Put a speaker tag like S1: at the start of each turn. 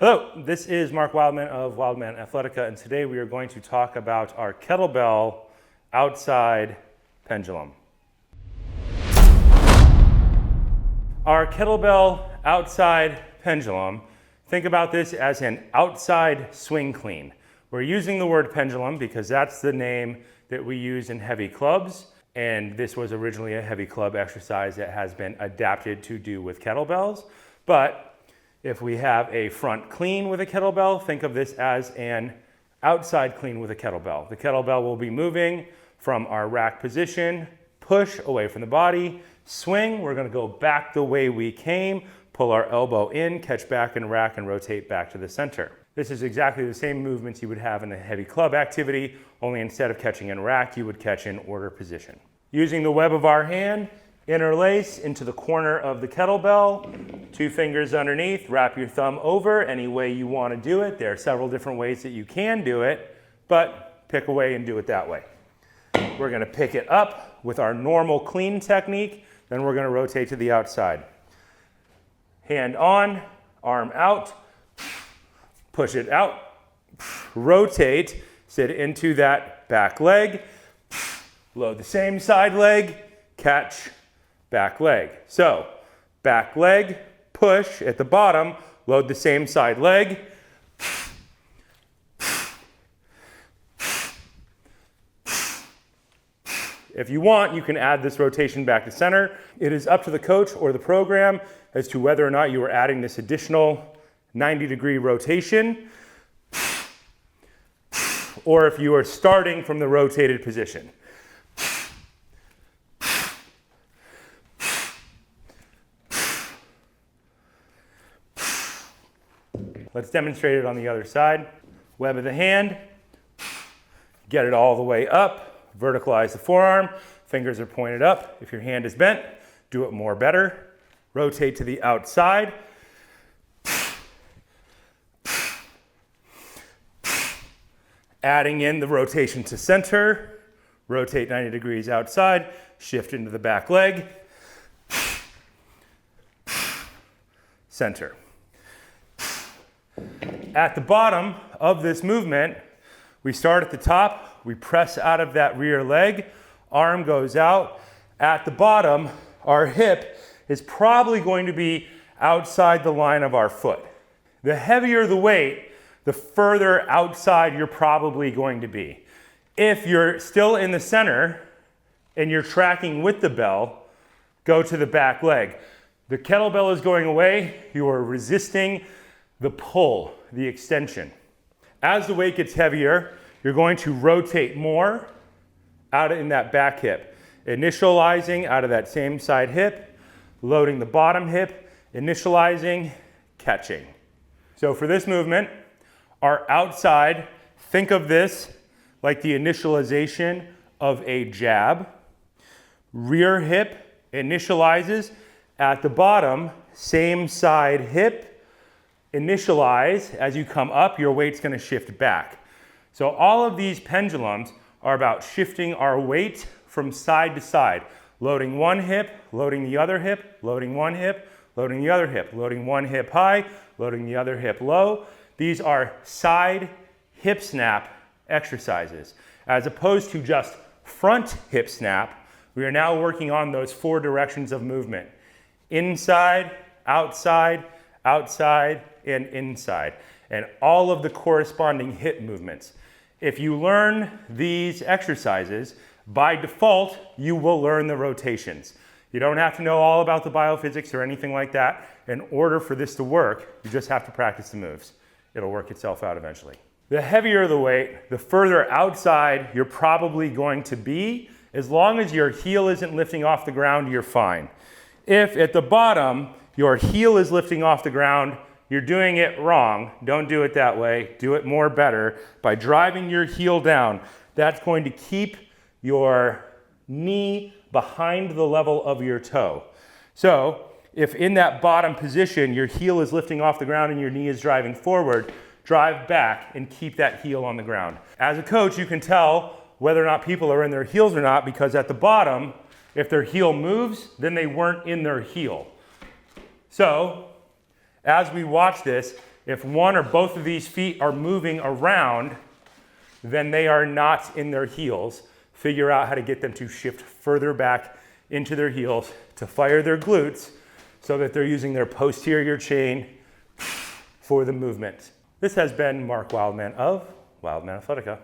S1: Hello, this is Mark Wildman of Wildman Athletica, and today we are going to talk about our kettlebell outside pendulum. Our kettlebell outside pendulum, think about this as an outside swing clean. We're using the word pendulum because that's the name that we use in heavy clubs, and this was originally a heavy club exercise that has been adapted to do with kettlebells. But if we have a front clean with a kettlebell, think of this as an outside clean with a kettlebell. The kettlebell will be moving from our rack position, push away from the body, swing. We're going to go back the way we came, pull our elbow in, catch back in rack, and rotate back to the center. This is exactly the same movements you would have in a heavy club activity, only instead of catching in rack, you would catch in order position. Using the web of our hand, interlace into the corner of the kettlebell, 2 fingers underneath, wrap your thumb over any way you want to do it. There are several different ways that you can do it, but pick a way and do it that way. We're going to pick it up with our normal clean technique, then we're going to rotate to the outside. Hand on, arm out, push it out, rotate, sit into that back leg, load the same side leg, catch, back leg. So, back leg, push at the bottom, load the same side leg. If you want, you can add this rotation back to center. It is up to the coach or the program as to whether or not you are adding this additional 90-degree rotation, or if you are starting from the rotated position. Let's demonstrate it on the other side. Web of the hand, get it all the way up, verticalize the forearm, fingers are pointed up. If your hand is bent, do it more better. Rotate to the outside. Adding in the rotation to center, rotate 90 degrees outside, shift into the back leg, center. At the bottom of this movement, we start at the top, we press out of that rear leg, arm goes out. At the bottom, our hip is probably going to be outside the line of our foot. The heavier the weight, the further outside you're probably going to be. If you're still in the center and you're tracking with the bell, go to the back leg. The kettlebell is going away, you are resisting the pull, the extension. As the weight gets heavier, you're going to rotate more out in that back hip. Initializing out of that same side hip, loading the bottom hip, initializing, catching. So for this movement, our outside, think of this like the initialization of a jab. Rear hip initializes at the bottom, same side hip, initialize. As you come up, your weight's going to shift back. So all of these pendulums are about shifting our weight from side to side. Loading one hip, loading the other hip, loading one hip, loading the other hip, loading one hip high, loading the other hip low. These are side hip snap exercises. As opposed to just front hip snap, we are now working on those 4 directions of movement. Inside, outside, outside, and inside, and all of the corresponding hip movements. If you learn these exercises, by default, you will learn the rotations. You don't have to know all about the biophysics or anything like that. In order for this to work, you just have to practice the moves. It'll work itself out eventually. The heavier the weight, the further outside you're probably going to be. As long as your heel isn't lifting off the ground, you're fine. If at the bottom, your heel is lifting off the ground, you're doing it wrong. Don't do it that way. Do it more better by driving your heel down. That's going to keep your knee behind the level of your toe. So if in that bottom position, your heel is lifting off the ground and your knee is driving forward, drive back and keep that heel on the ground. As a coach, you can tell whether or not people are in their heels or not, because at the bottom, if their heel moves, then they weren't in their heel. So as we watch this, If one or both of these feet are moving around, then they are not in their heels. Figure out how to get them to shift further back into their heels to fire their glutes so that they're using their posterior chain for the movement. This has been Mark Wildman of Wildman Athletica.